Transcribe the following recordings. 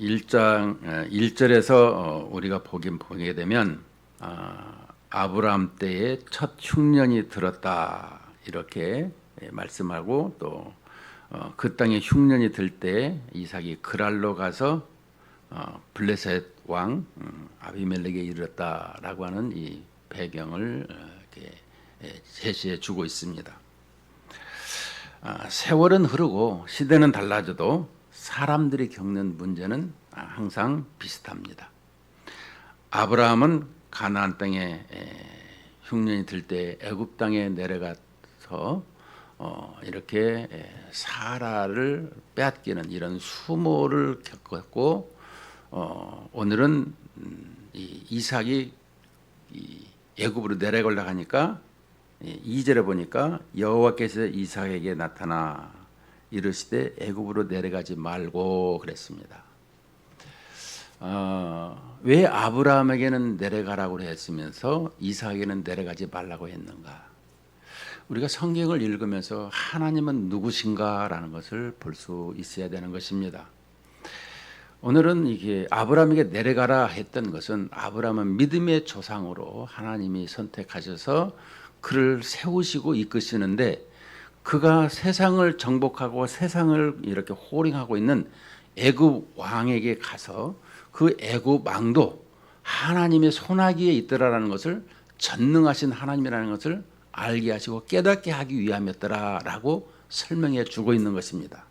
1장 1절에서 우리가 보게 되면 아브라함 때에 첫 흉년이 들었다 이렇게 말씀하고 또 그 땅에 흉년이 들 때 이삭이 그랄로 가서 블레셋 왕 아비멜렉에 이르렀다라고 하는 이 배경을 이렇게 제시해 주고 있습니다. 세월은 흐르고 시대는 달라져도 사람들이 겪는 문제는 항상 비슷합니다. 아브라함은 가나안 땅에 흉년이 들 때 애굽 땅에 내려가서 이렇게 사라를 빼앗기는 이런 수모를 겪었고 오늘은 이삭이 애굽으로 내려가려고 하니까 2절에 보니까 여호와께서 이삭에게 나타나 이르시되 애굽으로 내려가지 말고 그랬습니다. 왜 아브라함에게는 내려가라고 했으면서 이삭에게는 내려가지 말라고 했는가? 우리가 성경을 읽으면서 하나님은 누구신가라는 것을 볼 수 있어야 되는 것입니다. 오늘은 이게 아브라함에게 내려가라 했던 것은 아브라함은 믿음의 조상으로 하나님이 선택하셔서 그를 세우시고 이끄시는데 그가 세상을 정복하고 세상을 이렇게 호령하고 있는 애굽 왕에게 가서 그 애굽 왕도 하나님의 손아귀에 있더라라는 것을 전능하신 하나님이라는 것을 알게 하시고 깨닫게 하기 위함이었더라라고 설명해 주고 있는 것입니다.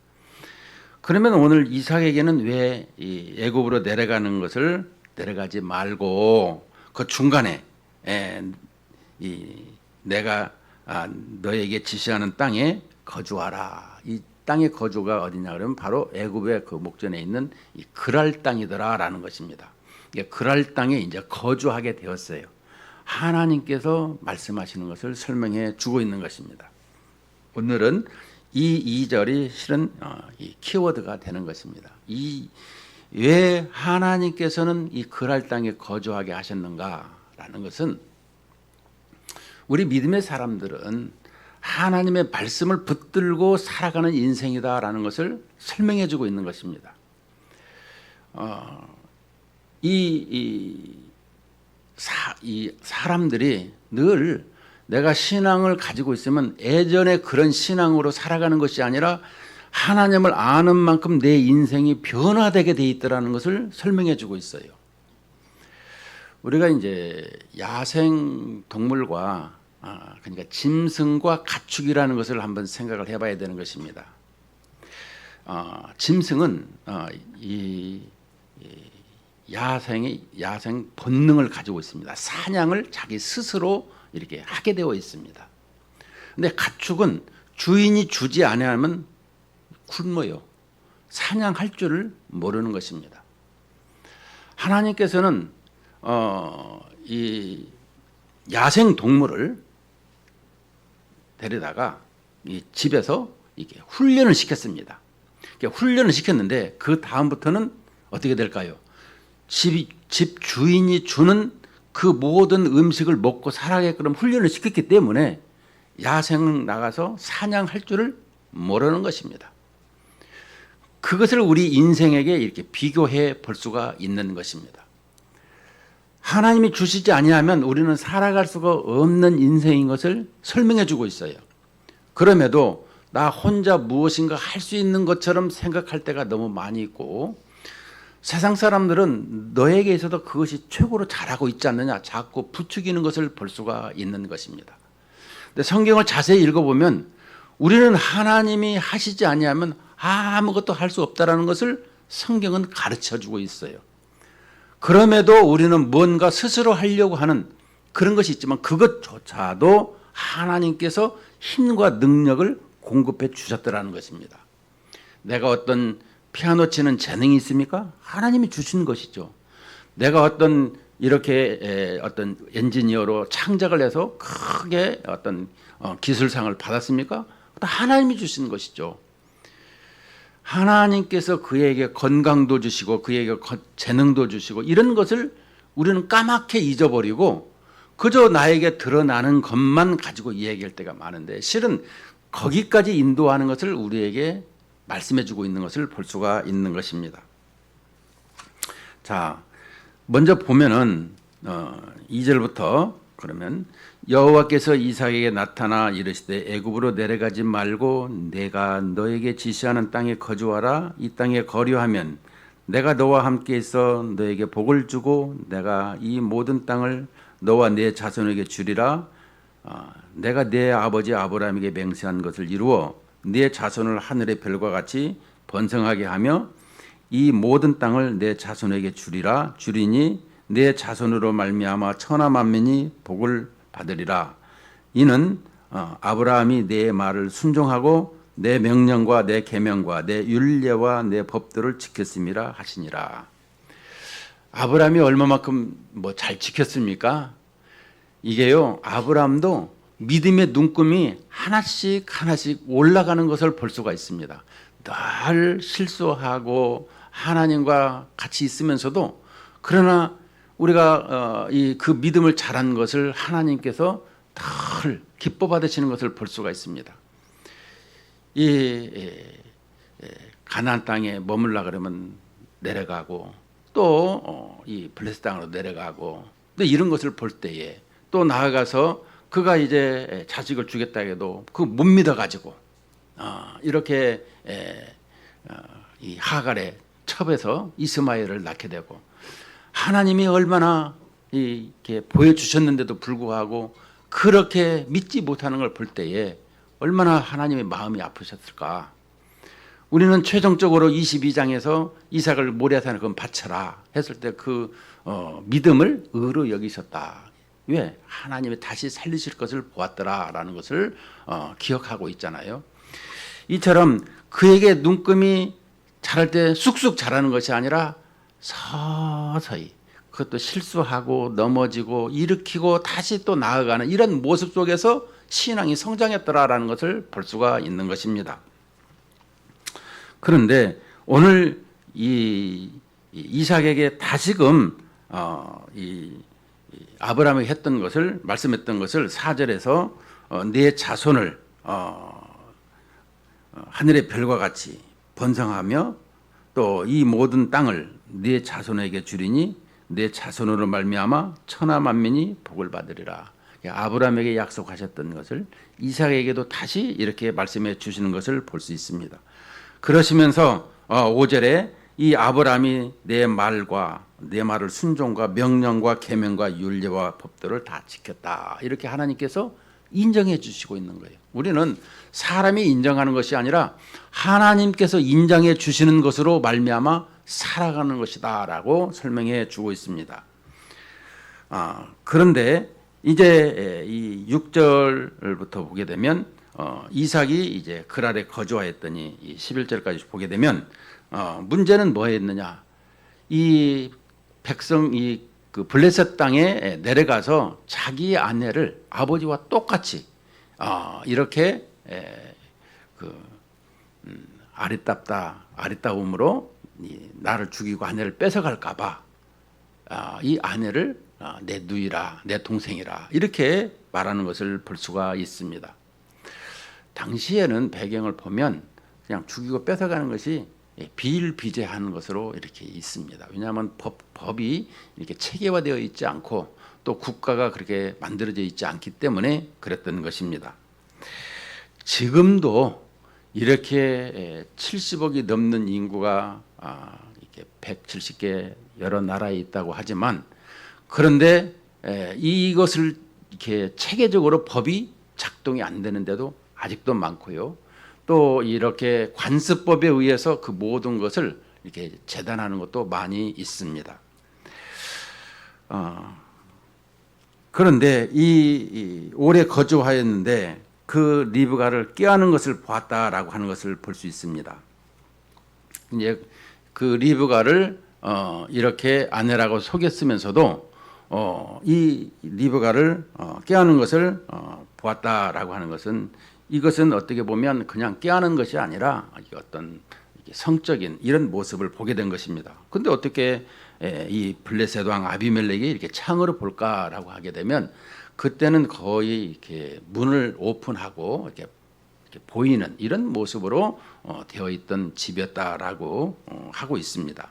그러면 오늘 이삭에게는 왜 이 애굽으로 내려가는 것을 내려가지 말고 그 중간에 내가 너에게 지시하는 땅에 거주하라. 이 땅의 거주가 어디냐 그러면 바로 애굽의 그 목전에 있는 이 그랄 땅이더라라는 것입니다. 그랄 땅에 이제 거주하게 되었어요. 하나님께서 말씀하시는 것을 설명해 주고 있는 것입니다. 오늘은 이 2절이 실은 이 키워드가 되는 것입니다. 왜 하나님께서는 이 그랄 땅에 거주하게 하셨는가라는 것은 우리 믿음의 사람들은 하나님의 말씀을 붙들고 살아가는 인생이다라는 것을 설명해 주고 있는 것입니다. 이 사람들이 늘 내가 신앙을 가지고 있으면 예전에 그런 신앙으로 살아가는 것이 아니라 하나님을 아는 만큼 내 인생이 변화되게 돼 있더라는 것을 설명해 주고 있어요. 우리가 이제 야생 동물과 그러니까 짐승과 가축이라는 것을 한번 생각을 해봐야 되는 것입니다. 짐승은 이 야생 본능을 가지고 있습니다. 사냥을 자기 스스로 이렇게 하게 되어 있습니다. 근데 가축은 주인이 주지 않으면 굶어요. 사냥할 줄을 모르는 것입니다. 하나님께서는 이 야생 동물을 데려다가 이 집에서 이렇게 훈련을 시켰습니다. 훈련을 시켰는데 그 다음부터는 어떻게 될까요? 집 주인이 주는 그 모든 음식을 먹고 살아가게끔 훈련을 시켰기 때문에 야생 나가서 사냥할 줄을 모르는 것입니다. 그것을 우리 인생에게 이렇게 비교해 볼 수가 있는 것입니다. 하나님이 주시지 아니하면 우리는 살아갈 수가 없는 인생인 것을 설명해 주고 있어요. 그럼에도 나 혼자 무엇인가 할 수 있는 것처럼 생각할 때가 너무 많이 있고 세상 사람들은 너에게 있어도 그것이 최고로 잘하고 있지 않느냐 자꾸 부추기는 것을 볼 수가 있는 것입니다. 근데 성경을 자세히 읽어보면 우리는 하나님이 하시지 아니하면 아무것도 할 수 없다라는 것을 성경은 가르쳐주고 있어요. 그럼에도 우리는 뭔가 스스로 하려고 하는 그런 것이 있지만 그것조차도 하나님께서 힘과 능력을 공급해 주셨더라는 것입니다. 내가 어떤 피아노 치는 재능이 있습니까? 하나님이 주신 것이죠. 내가 어떤 이렇게 어떤 엔지니어로 창작을 해서 크게 어떤 기술상을 받았습니까? 하나님이 주신 것이죠. 하나님께서 그에게 건강도 주시고 그에게 재능도 주시고 이런 것을 우리는 까맣게 잊어버리고 그저 나에게 드러나는 것만 가지고 이야기할 때가 많은데 실은 거기까지 인도하는 것을 우리에게 말씀해 주고 있는 것을 볼 수가 있는 것입니다. 자, 먼저 보면은 2절부터 그러면 여호와께서 이삭에게 나타나 이르시되 애굽으로 내려가지 말고 내가 너에게 지시하는 땅에 거주하라. 이 땅에 거류하면 내가 너와 함께 있어 너에게 복을 주고 내가 이 모든 땅을 너와 네 자손에게 주리라. 내가 네 아버지 아브라함에게 맹세한 것을 이루어 네 자손을 하늘의 별과 같이 번성하게 하며 이 모든 땅을 내 자손에게 주리니 내 자손으로 말미암아 천하 만민이 복을 받으리라. 이는 아브라함이 내 말을 순종하고 내 명령과 내 계명과 내 율례와 내 법도를 지켰음이라 하시니라. 아브라함이 얼마만큼 잘 지켰습니까? 이게요, 아브라함도 믿음의 눈금이 하나씩 올라가는 것을 볼 수가 있습니다. 늘 실수하고 하나님과 같이 있으면서도 그러나 우리가 그 믿음을 잘한 것을 하나님께서 늘 기뻐 받으시는 것을 볼 수가 있습니다. 이 가나안 땅에 머물라 그러면 내려가고 또 이 블레셋 땅으로 내려가고 또 이런 것을 볼 때에 또 나아가서 그가 이제 자식을 주겠다 해도 그 못 믿어 가지고 이렇게 이 하갈의 첩에서 이스마엘을 낳게 되고 하나님이 얼마나 이렇게 보여주셨는데도 불구하고 그렇게 믿지 못하는 걸 볼 때에 얼마나 하나님의 마음이 아프셨을까. 우리는 최종적으로 22장에서 이삭을 모리아산에 그럼 바쳐라 했을 때 그 믿음을 의로 여기셨다. 왜? 하나님이 다시 살리실 것을 보았더라라는 것을 기억하고 있잖아요. 이처럼 그에게 눈금이 자랄 때 쑥쑥 자라는 것이 아니라 서서히 그것도 실수하고 넘어지고 일으키고 다시 또 나아가는 이런 모습 속에서 신앙이 성장했더라라는 것을 볼 수가 있는 것입니다. 그런데 오늘 이 이삭에게 다시금 이 아브라함이 했던 것을 말씀했던 것을 4절에서 네 자손을 하늘의 별과 같이 번성하며 또 이 모든 땅을 네 자손에게 주리니 네 자손으로 말미암아 천하 만민이 복을 받으리라. 아브라함에게 약속하셨던 것을 이삭에게도 다시 이렇게 말씀해 주시는 것을 볼 수 있습니다. 그러시면서 5절에 이 아브라함이 내 말을 순종과 명령과 계명과 율례와 법도를 다 지켰다. 이렇게 하나님께서 인정해 주시고 있는 거예요. 우리는 사람이 인정하는 것이 아니라 하나님께서 인정해 주시는 것으로 말미암아 살아가는 것이다라고 설명해 주고 있습니다. 그런데 이제 이 6절부터 보게 되면 이삭이 이제 그랄에 거주하였더니 이 11절까지 보게 되면 문제는 뭐였느냐? 이 백성 그 블레셋 땅에 내려가서 자기 아내를 아버지와 똑같이 이렇게 아리따움으로 나를 죽이고 아내를 뺏어갈까봐 이 아내를 내 누이라 내 동생이라 이렇게 말하는 것을 볼 수가 있습니다. 당시에는 배경을 보면 그냥 죽이고 뺏어가는 것이 비일비재하는 것으로 이렇게 있습니다. 왜냐하면 법이 이렇게 체계화되어 있지 않고 또 국가가 그렇게 만들어져 있지 않기 때문에 그랬던 것입니다. 지금도 이렇게 70억이 넘는 인구가 이렇게 170개 여러 나라에 있다고 하지만 그런데 이것을 이렇게 체계적으로 법이 작동이 안 되는데도 아직도 많고요. 또 이렇게 관습법에 의해서 그 모든 것을 이렇게 재단하는 것도 많이 있습니다. 그런데 이 오래 거주하였는데 그 리브가를 꾀하는 것을 보았다라고 하는 것을 볼 수 있습니다. 이제 그 리브가를 이렇게 아내라고 속였으면서도 이 리브가를 꾀하는 것을 보았다라고 하는 것은 이것은 어떻게 보면 그냥 꾀하는 것이 아니라 어떤 성적인 이런 모습을 보게 된 것입니다. 그런데 어떻게 이 블레셋 왕 아비멜렉이 이렇게 창으로 볼까라고 하게 되면 그때는 거의 이렇게 문을 오픈하고 이렇게 보이는 이런 모습으로 되어 있던 집이었다라고 하고 있습니다.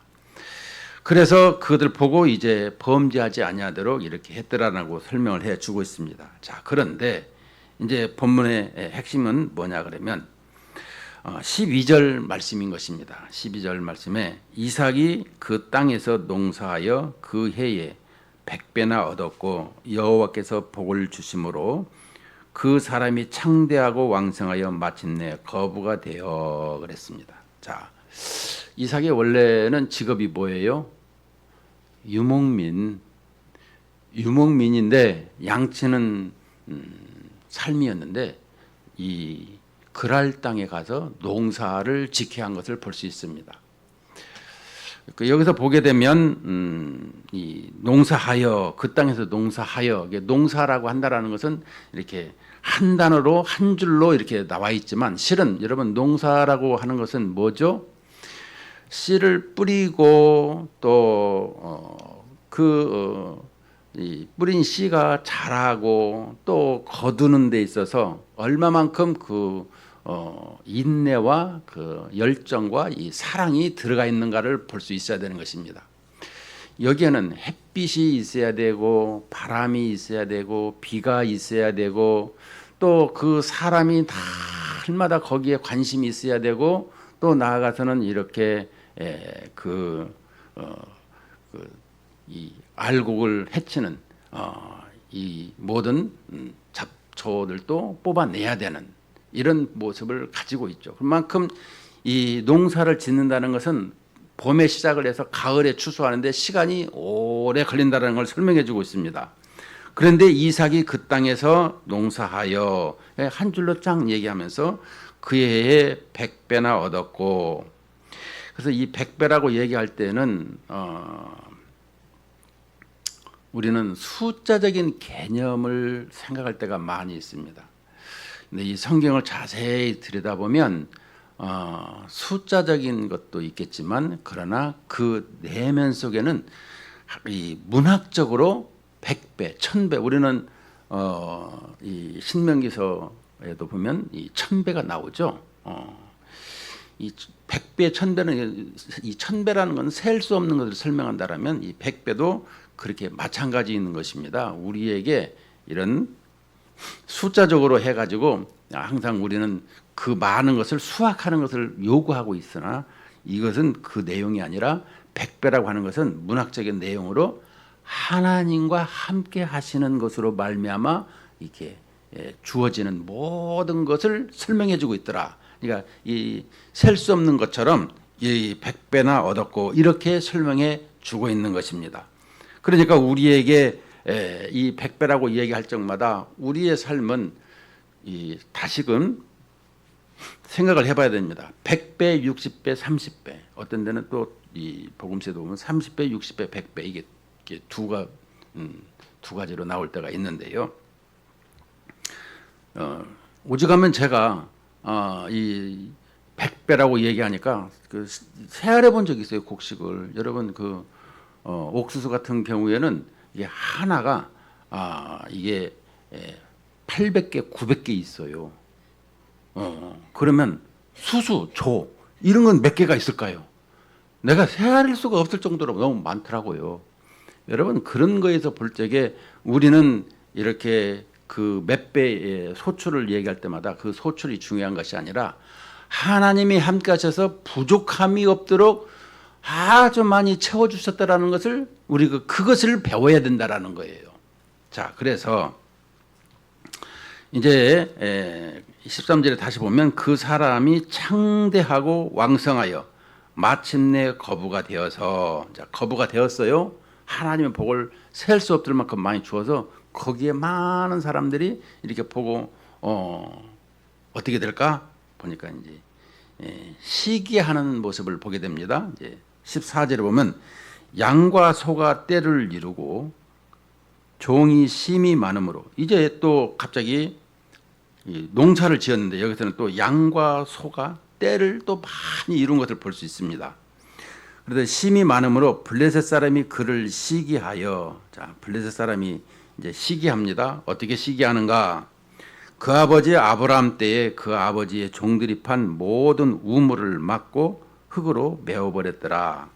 그래서 그들 보고 이제 범죄하지 아니하도록 이렇게 했더라라고 설명을 해주고 있습니다. 자, 그런데 이제 본문의 핵심은 뭐냐 그러면 12절 말씀인 것입니다. 12절 말씀에 이삭이 그 땅에서 농사하여 그 해에 100배나 얻었고 여호와께서 복을 주심으로 그 사람이 창대하고 왕성하여 마침내 거부가 되어 그랬습니다. 자, 이삭의 원래는 직업이 뭐예요? 유목민인데 양치는 삶이었는데 이 그랄 땅에 가서 농사를 지켜야 한 것을 볼 수 있습니다. 여기서 보게 되면 이 농사하여, 그 땅에서 농사하여, 농사라고 한다라는 것은 이렇게 한 단어로 한 줄로 이렇게 나와 있지만 실은 여러분 농사라고 하는 것은 뭐죠? 씨를 뿌리고 또 이 뿌린 씨가 자라고 또 거두는 데 있어서 얼마만큼 인내와 그 열정과 이 사랑이 들어가 있는가를 볼 수 있어야 되는 것입니다. 여기에는 햇빛이 있어야 되고 바람이 있어야 되고 비가 있어야 되고 또 그 사람이 날마다 거기에 관심이 있어야 되고 또 나아가서는 이렇게 이 알곡을 해치는 이 모든 잡초들도 뽑아내야 되는 이런 모습을 가지고 있죠. 그만큼 이 농사를 짓는다는 것은 봄에 시작을 해서 가을에 추수하는데 시간이 오래 걸린다는 걸 설명해 주고 있습니다. 그런데 이삭이 그 땅에서 농사하여 한 줄로 쫙 얘기하면서 그 해에 100배나 얻었고, 그래서 이 100배라고 얘기할 때는 우리는 숫자적인 개념을 생각할 때가 많이 있습니다. 근데 이 성경을 자세히 들여다보면 숫자적인 것도 있겠지만 그러나 그 내면 속에는 이 문학적으로 100배, 1000배, 우리는 이 신명기서에도 보면 이 1000배가 나오죠. 이 100배, 1000배는 이 1000배라는 건 셀 수 없는 것을 설명한다라면 이 100배도 그렇게 마찬가지인 것입니다. 우리에게 이런 숫자적으로 해가지고 항상 우리는 그 많은 것을 수확하는 것을 요구하고 있으나 이것은 그 내용이 아니라 100배라고 하는 것은 문학적인 내용으로 하나님과 함께 하시는 것으로 말미암아 이렇게 주어지는 모든 것을 설명해 주고 있더라. 그러니까 이 셀 수 없는 것처럼 이 100배나 얻었고 이렇게 설명해 주고 있는 것입니다. 그러니까 우리에게 이 100배라고 얘기할 적마다 우리의 삶은 이 다시금 생각을 해봐야 됩니다. 100배, 60배, 30배. 어떤 데는 또 이 복음서에도 보면 30배, 60배, 100배 이게 두 가지로 나올 때가 있는데요. 오죽하면 제가 이 100배라고 얘기하니까 그 세알해 본 적이 있어요. 곡식을. 여러분 그 옥수수 같은 경우에는 이게 하나가 이게 800개, 900개 있어요. 그러면 수수, 조 이런 건 몇 개가 있을까요? 내가 세알일 수가 없을 정도로 너무 많더라고요. 여러분 그런 거에서 볼 적에 우리는 이렇게 그 몇 배의 소출을 얘기할 때마다 그 소출이 중요한 것이 아니라 하나님이 함께 하셔서 부족함이 없도록 아주 많이 채워주셨다라는 것을 우리가 그것을 배워야 된다라는 거예요. 자, 그래서 이제 13절에 다시 보면 그 사람이 창대하고 왕성하여 마침내 거부가 되어서, 자, 거부가 되었어요. 하나님의 복을 셀 수 없을 만큼 많이 주어서 거기에 많은 사람들이 이렇게 보고 어떻게 될까 보니까 이제 시기하는 모습을 보게 됩니다. 이제 14절에 보면 양과 소가 떼를 이루고 종이 심이 많으므로, 이제 또 갑자기 농사를 지었는데 여기서는 또 양과 소가 떼를 또 많이 이룬 것을 볼 수 있습니다. 그래서 심이 많으므로 블레셋 사람이 그를 시기하여, 자, 블레셋 사람이 이제 시기합니다. 어떻게 시기하는가? 그 아버지 아브라함 때에 그 아버지의 종들이 판 모든 우물을 막고 흙으로 메워버렸더라.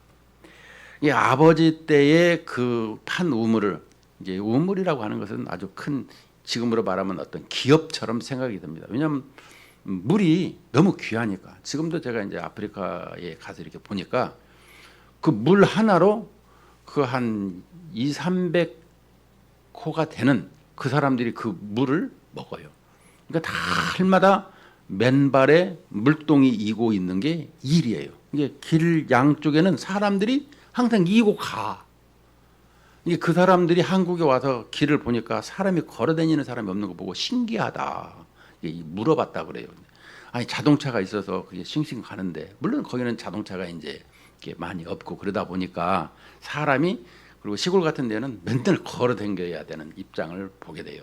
이 아버지 때의 그 판 우물을, 이제 우물이라고 하는 것은 아주 큰, 지금으로 말하면 어떤 기업처럼 생각이 듭니다. 왜냐하면 물이 너무 귀하니까. 지금도 제가 이제 아프리카에 가서 이렇게 보니까 그 물 하나로 그 한 2, 300호가 되는 그 사람들이 그 물을 먹어요. 그러니까 다 해마다 맨발에 물동이 이고 있는 게 일이에요. 이게 길 양쪽에는 사람들이 항상 이고 가. 이게 그 사람들이 한국에 와서 길을 보니까 사람이 걸어다니는 사람이 없는 거 보고 신기하다. 물어봤다 그래요. 아니 자동차가 있어서 그게 싱싱 가는데, 물론 거기는 자동차가 이제 많이 없고 그러다 보니까 사람이, 그리고 시골 같은 데는 맨날 걸어 다녀야 되는 입장을 보게 돼요.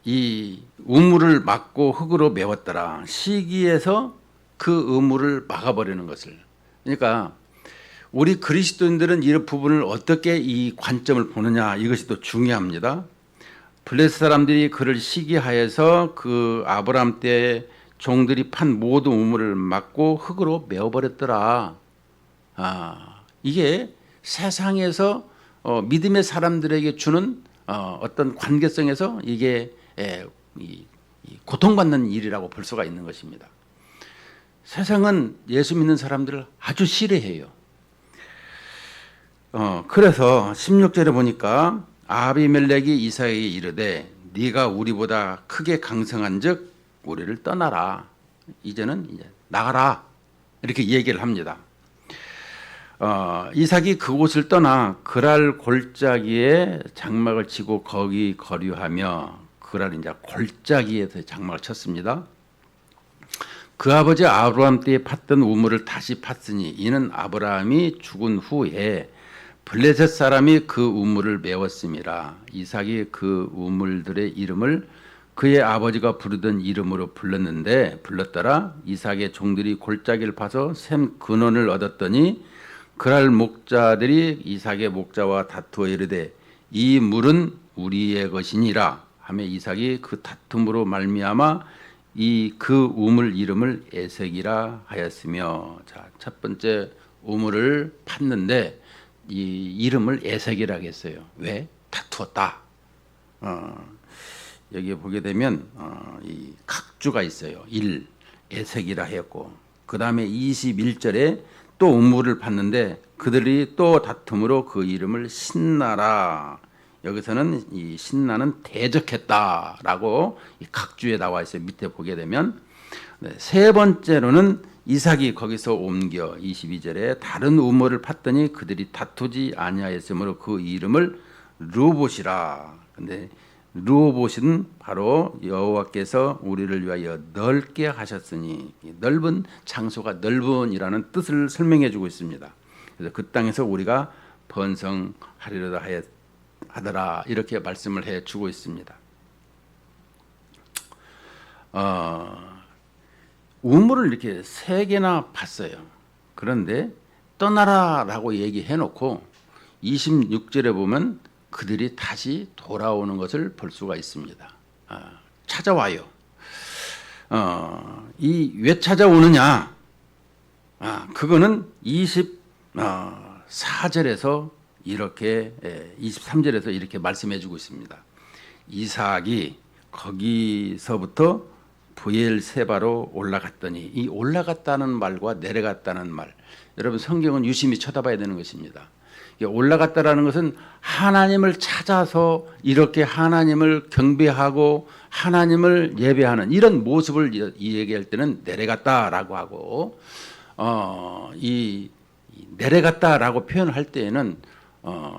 이 우물을 막고 흙으로 메웠더라. 시기에서 그 우물을 막아버리는 것을. 그러니까 우리 그리스도인들은 이 부분을 어떻게 이 관점을 보느냐, 이것이 또 중요합니다. 블레셋 사람들이 그를 시기하여서 그 아브라함 때 종들이 판 모든 우물을 막고 흙으로 메워버렸더라. 이게 세상에서 믿음의 사람들에게 주는 어떤 관계성에서 이게 고통받는 일이라고 볼 수가 있는 것입니다. 세상은 예수 믿는 사람들을 아주 싫어해요. 그래서 16절에 보니까 아비멜렉이 이삭에게 이르되 네가 우리보다 크게 강성한즉 우리를 떠나라. 이제는 이제 나가라. 이렇게 얘기를 합니다. 이삭이 그곳을 떠나 그랄 골짜기에 장막을 치고 거기 거류하며, 그랄 이제 골짜기에서 장막을 쳤습니다. 그 아버지 아브라함 때에 팠던 우물을 다시 팠으니 이는 아브라함이 죽은 후에 블레셋 사람이 그 우물을 메웠음이라. 이삭이 그 우물들의 이름을 그의 아버지가 부르던 이름으로 불렀더라. 이삭의 종들이 골짜기를 파서 샘 근원을 얻었더니 그랄 목자들이 이삭의 목자와 다투어 이르되 이 물은 우리의 것이니라 하며 이삭이 그 다툼으로 말미암아 이 그 우물 이름을 에색이라 하였으며. 자, 첫 번째 우물을 팠는데 이 이름을 에색이라고 했어요. 왜? 다투었다. 여기에 보게 되면 이 각주가 있어요. 에색이라 했고, 그 다음에 21절에 또 우물을 팠는데 그들이 또 다툼으로 그 이름을 신나라. 여기서는 이 신나는 대적했다라고 이 각주에 나와 있어요. 밑에 보게 되면. 세 번째로는 이삭이 거기서 옮겨 22절에 다른 우물을 팠더니 그들이 다투지 아니하였으므로 그 이름을 르봇이라. 근데 르봇은 바로 여호와께서 우리를 위하여 넓게 하셨으니, 넓은 장소가 넓은이라는 뜻을 설명해 주고 있습니다. 그래서 그 땅에서 우리가 번성하리로다 하더라, 이렇게 말씀을 해 주고 있습니다. 우물을 이렇게 3개나 팠어요. 그런데 떠나라라고 얘기해 놓고 26절에 보면 그들이 다시 돌아오는 것을 볼 수가 있습니다. 찾아와요. 이 왜 찾아오느냐? 그거는 24절에서 이렇게 23절에서 이렇게 말씀해 주고 있습니다. 이삭이 거기서부터 브엘세바로 올라갔더니, 이 올라갔다는 말과 내려갔다는 말, 여러분 성경은 유심히 쳐다봐야 되는 것입니다. 올라갔다라는 것은 하나님을 찾아서 이렇게 하나님을 경배하고 하나님을 예배하는 이런 모습을 얘기할 때는 내려갔다라고 하고, 이 내려갔다라고 표현을 할 때에는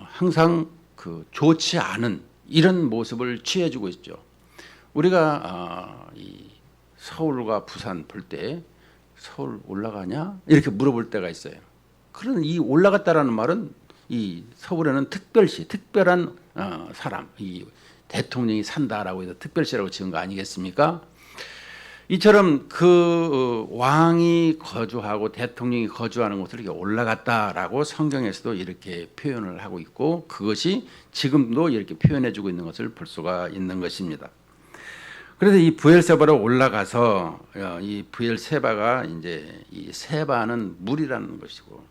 항상 그 좋지 않은 이런 모습을 취해주고 있죠. 우리가 이 서울과 부산 볼 때 서울 올라가냐 이렇게 물어볼 때가 있어요. 그런 이 올라갔다라는 말은 이 서울에는 특별시, 특별한 사람, 이 대통령이 산다라고 해서 특별시라고 지은 거 아니겠습니까? 이처럼 그 왕이 거주하고 대통령이 거주하는 곳을 이렇게 올라갔다라고 성경에서도 이렇게 표현을 하고 있고, 그것이 지금도 이렇게 표현해주고 있는 것을 볼 수가 있는 것입니다. 그래서 이 브엘세바로 올라가서 이 브엘세바가 이제 이 세바는 물이라는 것이고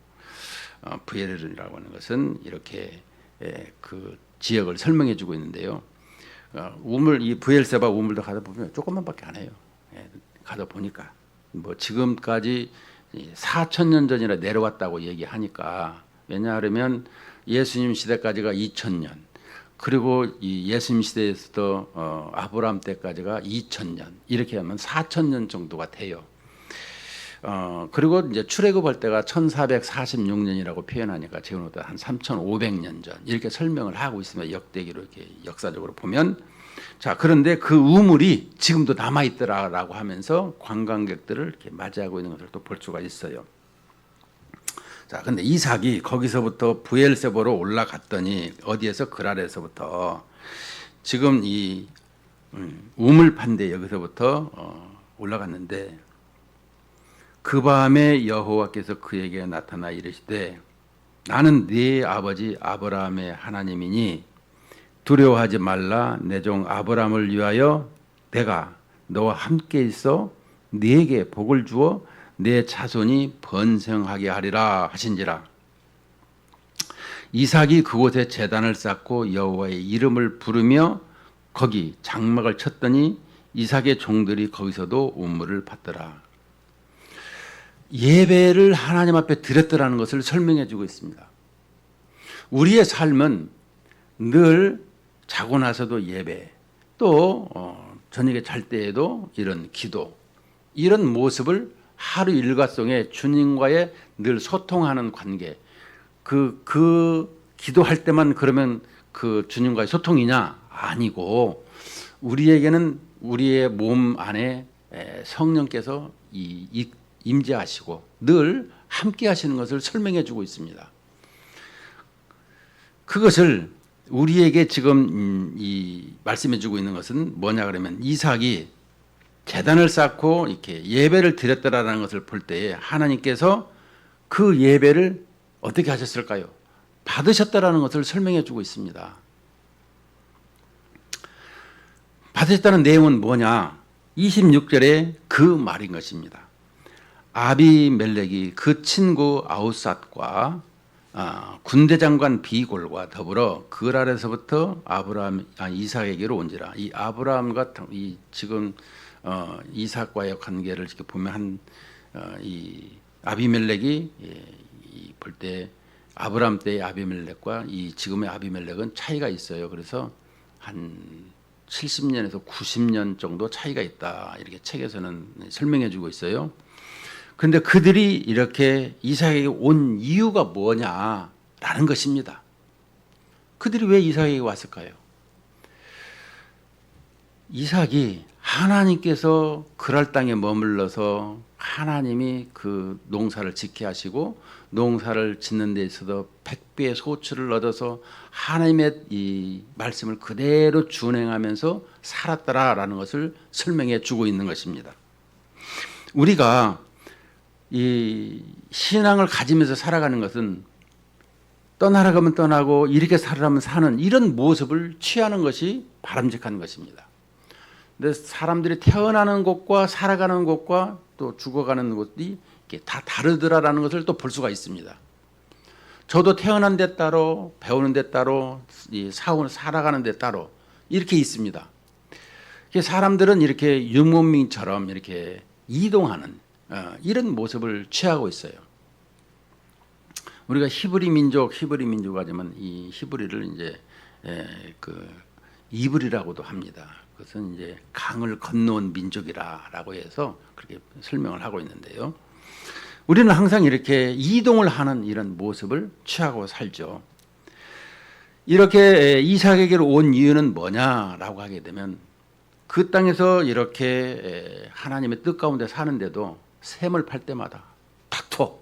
브엘이라고 하는 것은 이렇게 그 지역을 설명해 주고 있는데요. 우물 이 브엘세바 우물도 가다 보면 조금만밖에 안 해요. 가다 보니까 뭐 지금까지 4,000년 전이나 내려왔다고 얘기하니까 왜냐하면 예수님 시대까지가 2,000년 그리고 이 예수님 시대에서도 아브라함 때까지가 2,000년 이렇게 하면 4,000년 정도가 돼요. 그리고 이제 출애굽할 때가 1446년이라고 표현하니까 지금부터 한 3,500년 전 이렇게 설명을 하고 있습니다. 역대기로 이렇게 역사적으로 보면 자 그런데 그 우물이 지금도 남아 있더라라고 하면서 관광객들을 이렇게 맞이하고 있는 것을 또 볼 수가 있어요. 자, 근데 이삭이 거기서부터 브엘세바로 올라갔더니 어디에서 그랄에서부터 지금 이 우물 판대 여기서부터 올라갔는데 그 밤에 여호와께서 그에게 나타나 이르시되 나는 네 아버지 아브라함의 하나님이니 두려워하지 말라 내 종 아브라함을 위하여 내가 너와 함께 있어 네게 복을 주어 내 자손이 번성하게 하리라 하신지라. 이삭이 그곳에 제단을 쌓고 여호와의 이름을 부르며 거기 장막을 쳤더니 이삭의 종들이 거기서도 우물을 팠더라. 예배를 하나님 앞에 드렸더라는 것을 설명해 주고 있습니다. 우리의 삶은 늘 자고 나서도 예배, 또 저녁에 잘 때에도 이런 기도, 이런 모습을 하루 일과성에 주님과의 늘 소통하는 관계, 그 기도할 때만 그러면 그 주님과의 소통이냐? 아니고 우리에게는 우리의 몸 안에 성령께서 임재하시고 늘 함께 하시는 것을 설명해 주고 있습니다. 그것을 우리에게 지금 말씀해 주고 있는 것은 뭐냐 그러면 이삭이 제단을 쌓고 이렇게 예배를 드렸다라는 것을 볼 때에 하나님께서 그 예배를 어떻게 하셨을까요? 받으셨다라는 것을 설명해 주고 있습니다. 받으셨다는 내용은 뭐냐? 26절에 그 말인 것입니다. 아비멜렉이 그 친구 아우삿과 군대 장관 비골과 더불어 그랄에서부터 이삭에게로 온지라. 이 아브라함과 이 지금 이삭과의 관계를 이렇게 보면 이 아비멜렉이 볼 때 아브라함 때의 아비멜렉과 이 지금의 아비멜렉은 차이가 있어요. 그래서 한 70년에서 90년 정도 차이가 있다. 이렇게 책에서는 설명해 주고 있어요. 그런데 그들이 이렇게 이삭에게 온 이유가 뭐냐라는 것입니다. 그들이 왜 이삭에게 왔을까요? 이삭이 하나님께서 그랄 땅에 머물러서 하나님이 그 농사를 짓게 하시고 농사를 짓는 데 있어서 100배의 소출을 얻어서 하나님의 이 말씀을 그대로 준행하면서 살았더라라는 것을 설명해 주고 있는 것입니다. 우리가 이 신앙을 가지면서 살아가는 것은 떠나가면 떠나고 이렇게 살아가면 사는 이런 모습을 취하는 것이 바람직한 것입니다. 근데 사람들이 태어나는 곳과 살아가는 곳과 또 죽어가는 곳이 다 다르더라라는 것을 또 볼 수가 있습니다. 저도 태어난 데 따로 배우는 데 따로 살아가는 데 따로 이렇게 있습니다. 사람들은 이렇게 유목민처럼 이렇게 이동하는 이런 모습을 취하고 있어요. 우리가 히브리 민족 하지만 이 히브리를 이제 그 이브리라고도 합니다. 그것은 이제 강을 건너온 민족이라고 해서 그렇게 설명을 하고 있는데요. 우리는 항상 이렇게 이동을 하는 이런 모습을 취하고 살죠. 이렇게 이삭에게로 온 이유는 뭐냐라고 하게 되면 그 땅에서 이렇게 하나님의 뜻 가운데 사는데도 샘을 팔 때마다 다투어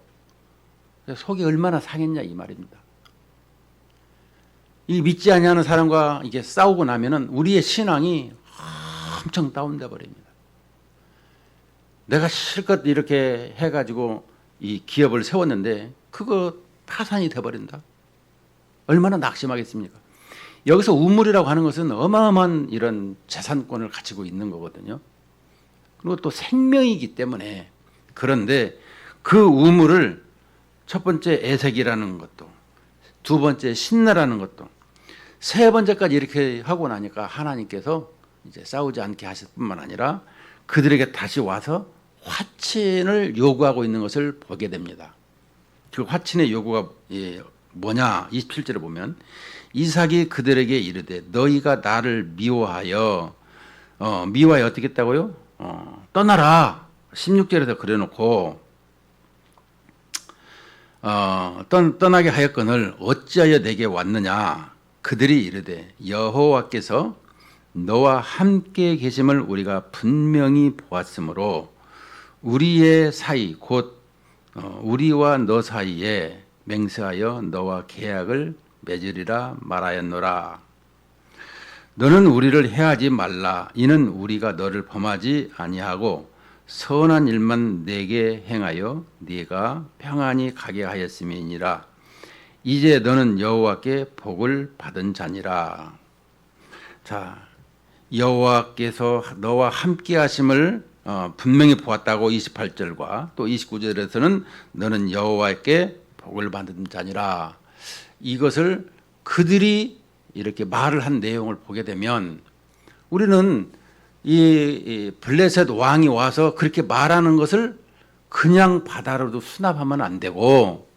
속이 얼마나 상했냐 이 말입니다. 이 믿지 아니하는 사람과 이게 싸우고 나면은 우리의 신앙이 엄청 다운돼 버립니다. 내가 실컷 이렇게 해가지고 이 기업을 세웠는데 그거 파산이 돼버린다. 얼마나 낙심하겠습니까? 여기서 우물이라고 하는 것은 어마어마한 이런 재산권을 가지고 있는 거거든요. 그리고 또 생명이기 때문에. 그런데 그 우물을 첫 번째 에색이라는 것도, 두 번째 신나라는 것도, 세 번째까지 이렇게 하고 나니까 하나님께서 이제 싸우지 않게 하실 뿐만 아니라 그들에게 다시 와서 화친을 요구하고 있는 것을 보게 됩니다. 그 화친의 요구가 뭐냐? 27절에 보면 이삭이 그들에게 이르되 너희가 나를 미워하여 어떻게 했다고요? 떠나라. 16절에서 그래놓고 떠나게 하였거늘 어찌하여 내게 왔느냐? 그들이 이르되 여호와께서 너와 함께 계심을 우리가 분명히 보았으므로 우리의 사이 곧 우리와 너 사이에 맹세하여 너와 계약을 맺으리라 말하였노라. 너는 우리를 해하지 말라. 이는 우리가 너를 범하지 아니하고 선한 일만 내게 행하여 네가 평안히 가게 하였음이니라. 이제 너는 여호와께 복을 받은 자니라. 자, 여호와께서 너와 함께 하심을 분명히 보았다고 28절과 또 29절에서는 너는 여호와께 복을 받은 자니라. 이것을 그들이 이렇게 말을 한 내용을 보게 되면 우리는 이 블레셋 왕이 와서 그렇게 말하는 것을 그냥 받아로도 수납하면 안 되고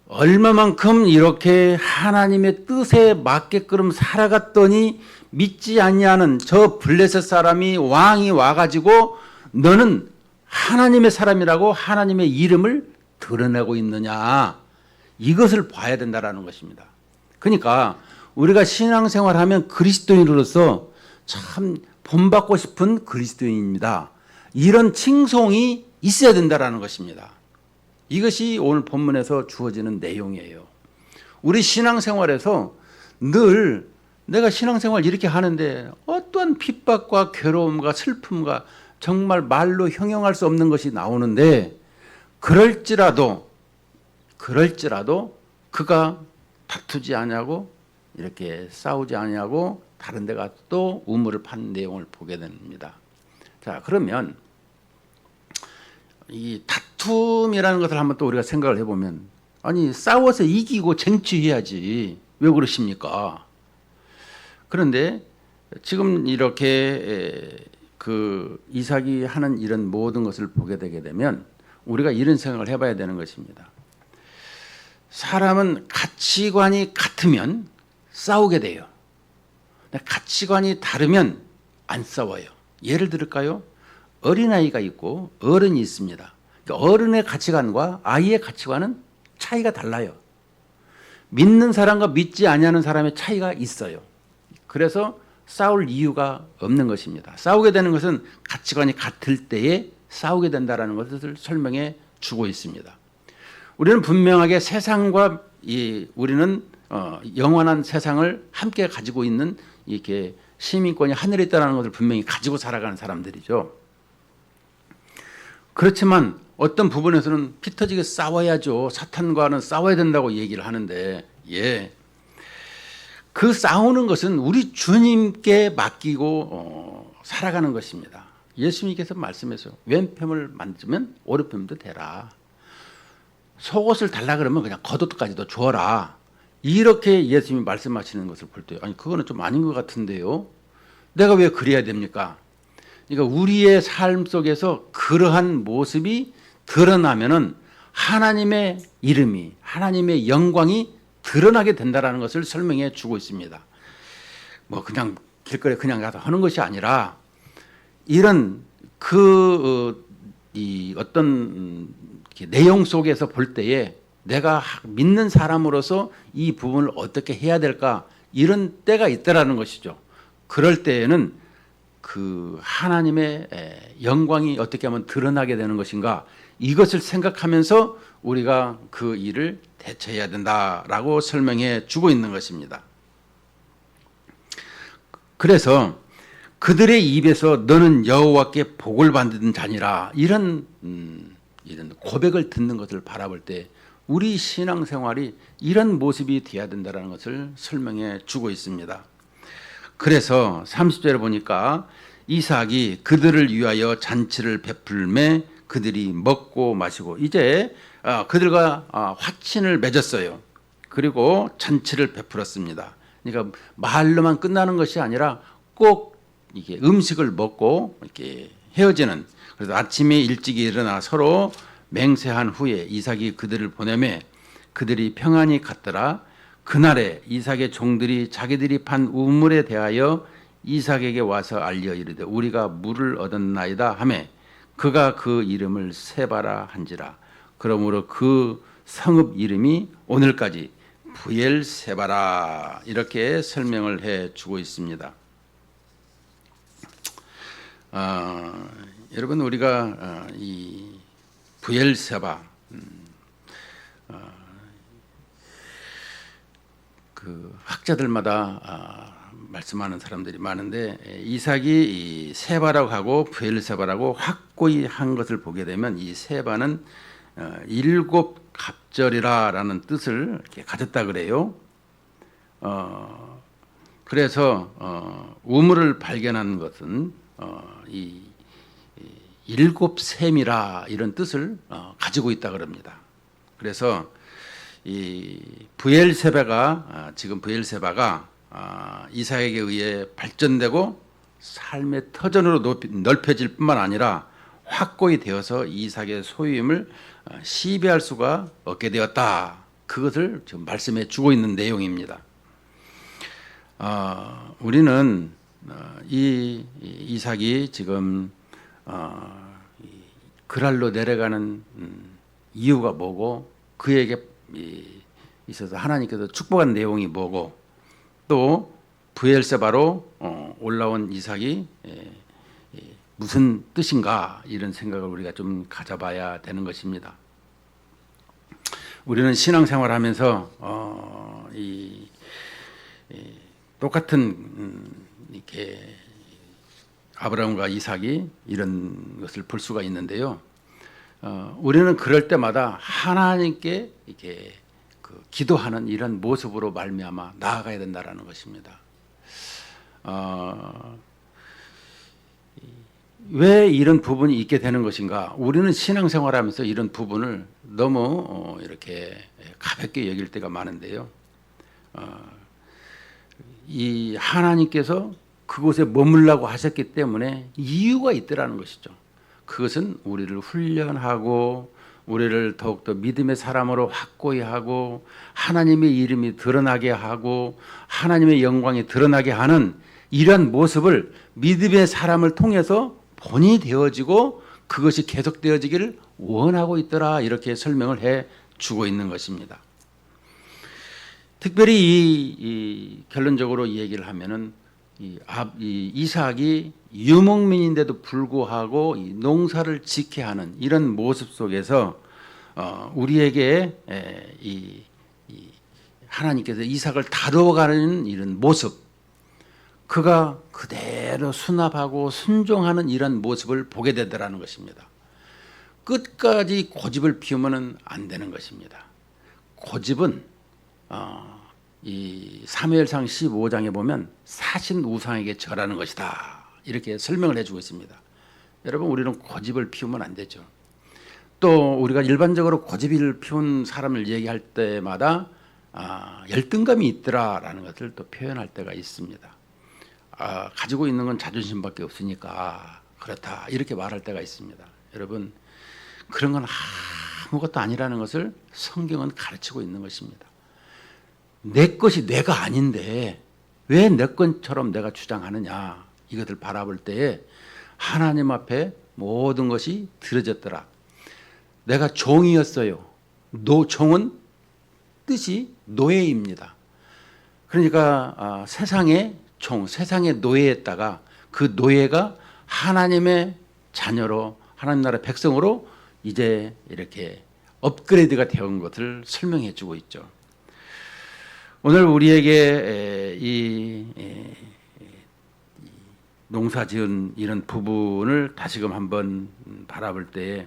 얼마만큼 이렇게 하나님의 뜻에 맞게끔 살아갔더니 믿지 아니하는 저 블레셋 사람이 왕이 와가지고 너는 하나님의 사람이라고 하나님의 이름을 드러내고 있느냐, 이것을 봐야 된다라는 것입니다. 그러니까 우리가 신앙생활하면 그리스도인으로서 참 본받고 싶은 그리스도인입니다. 이런 칭송이 있어야 된다라는 것입니다. 이것이 오늘 본문에서 주어지는 내용이에요. 우리 신앙생활에서 늘 내가 신앙생활 이렇게 하는데 어떠한 핍박과 괴로움과 슬픔과 정말 말로 형용할 수 없는 것이 나오는데 그럴지라도 그가 다투지 아니하고 이렇게 싸우지 아니하고 다른 데 가서 또 우물을 판 내용을 보게 됩니다. 자, 그러면 이 다툼이라는 것을 한번 또 우리가 생각을 해보면 아니 싸워서 이기고 쟁취해야지 왜 그러십니까? 그런데 지금 이렇게 그 이삭이 하는 이런 모든 것을 보게 되게 되면 우리가 이런 생각을 해봐야 되는 것입니다. 사람은 가치관이 같으면 싸우게 돼요. 가치관이 다르면 안 싸워요. 예를 들을까요? 어린아이가 있고 어른이 있습니다. 그러니까 어른의 가치관과 아이의 가치관은 차이가 달라요. 믿는 사람과 믿지 아니하는 사람의 차이가 있어요. 그래서 싸울 이유가 없는 것입니다. 싸우게 되는 것은 가치관이 같을 때에 싸우게 된다는 것을 설명해 주고 있습니다. 우리는 분명하게 세상과 우리는 영원한 세상을 함께 가지고 있는 이렇게 시민권이 하늘에 있다는 것을 분명히 가지고 살아가는 사람들이죠. 그렇지만 어떤 부분에서는 피 터지게 싸워야죠. 사탄과는 싸워야 된다고 얘기를 하는데 그 싸우는 것은 우리 주님께 맡기고 살아가는 것입니다. 예수님께서 말씀하세요. 왼편을 만지면 오른편도 되라. 속옷을 달라 그러면 그냥 겉옷까지도 줘라. 이렇게 예수님이 말씀하시는 것을 볼 때 아니 그거는 좀 아닌 것 같은데요. 내가 왜 그래야 됩니까? 그러니까 우리의 삶 속에서 그러한 모습이 드러나면은 하나님의 이름이 하나님의 영광이 드러나게 된다라는 것을 설명해 주고 있습니다. 뭐 그냥 길거리에 그냥 가서 하는 것이 아니라 이런 이 어떤 내용 속에서 볼 때에 내가 믿는 사람으로서 이 부분을 어떻게 해야 될까 이런 때가 있다라는 것이죠. 그럴 때에는 그 하나님의 영광이 어떻게 하면 드러나게 되는 것인가 이것을 생각하면서 우리가 그 일을 대처해야 된다라고 설명해 주고 있는 것입니다. 그래서 그들의 입에서 너는 여호와께 복을 받는 자니라 이런 고백을 듣는 것을 바라볼 때 우리 신앙생활이 이런 모습이 되어야 된다는 것을 설명해 주고 있습니다. 그래서 30절에 보니까 이삭이 그들을 위하여 잔치를 베풀매 그들이 먹고 마시고 이제 그들과 화친을 맺었어요. 그리고 잔치를 베풀었습니다. 그러니까 말로만 끝나는 것이 아니라 꼭 이게 음식을 먹고 이렇게 헤어지는. 그래서 아침에 일찍이 일어나 서로 맹세한 후에 이삭이 그들을 보내매 그들이 평안히 갔더라. 그날에 이삭의 종들이 자기들이 판 우물에 대하여 이삭에게 와서 알려 이르되 우리가 물을 얻었나이다 하매 그가 그 이름을 세바라 한지라. 그러므로 그 성읍 이름이 오늘까지 부엘세바라 이렇게 설명을 해 주고 있습니다. 여러분 우리가 이 부엘세바 그 학자들마다 말씀하는 사람들이 많은데 이삭이 이 세바라고 하고 부엘세바라고 확고히 한 것을 보게 되면 이 세바는 일곱 갑절이라라는 뜻을 이렇게 가졌다 그래요. 그래서 우물을 발견한 것은 이 일곱 셈이라 이런 뜻을 가지고 있다 그럽니다. 그래서 이 부엘세바가 지금 부엘세바가 이삭에게 의해 발전되고 삶의 터전으로 넓혀질 뿐만 아니라 확고히 되어서 이삭의 소유임을 시비할 수가 없게 되었다. 그것을 지금 말씀해 주고 있는 내용입니다. 우리는 이 이삭이 지금 그랄로 내려가는 이유가 뭐고 그에게 있어서 하나님께서 축복한 내용이 뭐고 또 부엘세바로 올라온 이삭이 무슨 뜻인가 이런 생각을 우리가 좀 가져봐야 되는 것입니다. 우리는 신앙생활하면서 똑같은 이렇게 아브라함과 이삭이 이런 것을 볼 수가 있는데요. 우리는 그럴 때마다 하나님께 이렇게 기도하는 이런 모습으로 말미암아 나아가야 된다라는 것입니다. 왜 이런 부분이 있게 되는 것인가? 우리는 신앙생활하면서 이런 부분을 너무 이렇게 가볍게 여길 때가 많은데요. 이 하나님께서 그곳에 머물라고 하셨기 때문에 이유가 있더라는 것이죠. 그것은 우리를 훈련하고 우리를 더욱더 믿음의 사람으로 확고히 하고 하나님의 이름이 드러나게 하고 하나님의 영광이 드러나게 하는 이러한 모습을 믿음의 사람을 통해서 본이 되어지고 그것이 계속되어지기를 원하고 있더라 이렇게 설명을 해 주고 있는 것입니다. 특별히 이 결론적으로 이 얘기를 하면은 이 이삭이 유목민인데도 불구하고 이 농사를 짓게 하는 이런 모습 속에서 우리에게 이 하나님께서 이삭을 다뤄가는 이런 모습, 그가 그대로 수납하고 순종하는 이런 모습을 보게 되더라는 것입니다. 끝까지 고집을 피우면 안 되는 것입니다. 고집은 이 사무엘상 15장에 보면 사신 우상에게 절하는 것이다 이렇게 설명을 해주고 있습니다. 여러분 우리는 고집을 피우면 안 되죠. 또 우리가 일반적으로 고집을 피운 사람을 얘기할 때마다 열등감이 있더라라는 것을 또 표현할 때가 있습니다. 가지고 있는 건 자존심밖에 없으니까 그렇다 이렇게 말할 때가 있습니다. 여러분 그런 건 아무것도 아니라는 것을 성경은 가르치고 있는 것입니다. 내 것이 내가 아닌데 왜 내 것처럼 내가 주장하느냐 이것을 바라볼 때에 하나님 앞에 모든 것이 들어졌더라. 내가 종이었어요. 종은 뜻이 노예입니다. 그러니까 세상의 종, 세상의 노예였다가 그 노예가 하나님의 자녀로 하나님 나라 백성으로 이제 이렇게 업그레이드가 되온 것을 설명해 주고 있죠. 오늘 우리에게 이 농사지은 이런 부분을 다시금 한번 바라볼 때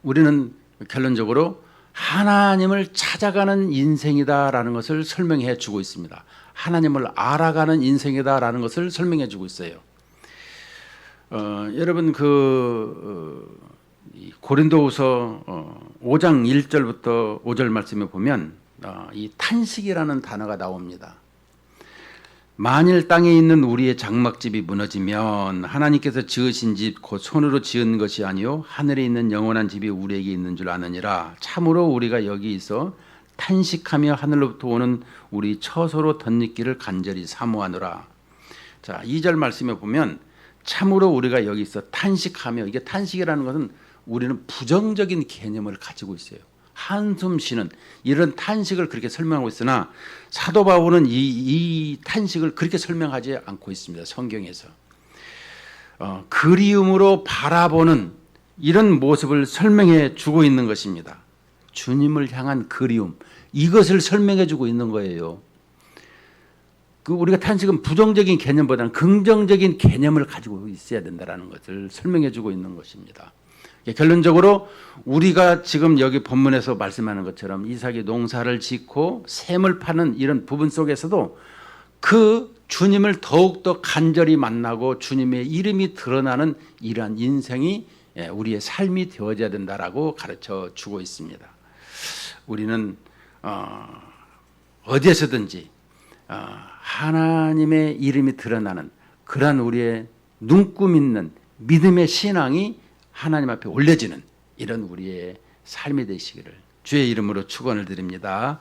우리는 결론적으로 하나님을 찾아가는 인생이다라는 것을 설명해 주고 있습니다. 하나님을 알아가는 인생이다라는 것을 설명해 주고 있어요. 여러분 이 고린도후서 5장 1절부터 5절 말씀에 보면 이 탄식이라는 단어가 나옵니다. 만일 땅에 있는 우리의 장막집이 무너지면 하나님께서 지으신 집 곧 손으로 지은 것이 아니요 하늘에 있는 영원한 집이 우리에게 있는 줄 아느니라. 참으로 우리가 여기 있어 탄식하며 하늘로부터 오는 우리 처소로 덧입기를 간절히 사모하노라. 자, 2절 말씀에 보면 참으로 우리가 여기 있어 탄식하며, 이게 탄식이라는 것은 우리는 부정적인 개념을 가지고 있어요. 한숨 쉬는 이런 탄식을 그렇게 설명하고 있으나 사도 바울은 이 탄식을 그렇게 설명하지 않고 있습니다. 성경에서 그리움으로 바라보는 이런 모습을 설명해 주고 있는 것입니다. 주님을 향한 그리움, 이것을 설명해 주고 있는 거예요. 우리가 탄식은 부정적인 개념보다는 긍정적인 개념을 가지고 있어야 된다는 것을 설명해 주고 있는 것입니다. 결론적으로 우리가 지금 여기 본문에서 말씀하는 것처럼 이삭이 농사를 짓고 샘을 파는 이런 부분 속에서도 그 주님을 더욱더 간절히 만나고 주님의 이름이 드러나는 이러한 인생이 우리의 삶이 되어져야 된다라고 가르쳐 주고 있습니다. 우리는 어디에서든지 하나님의 이름이 드러나는 그러한 우리의 눈금 있는 믿음의 신앙이 하나님 앞에 올려지는 이런 우리의 삶이 되시기를 주의 이름으로 축원을 드립니다.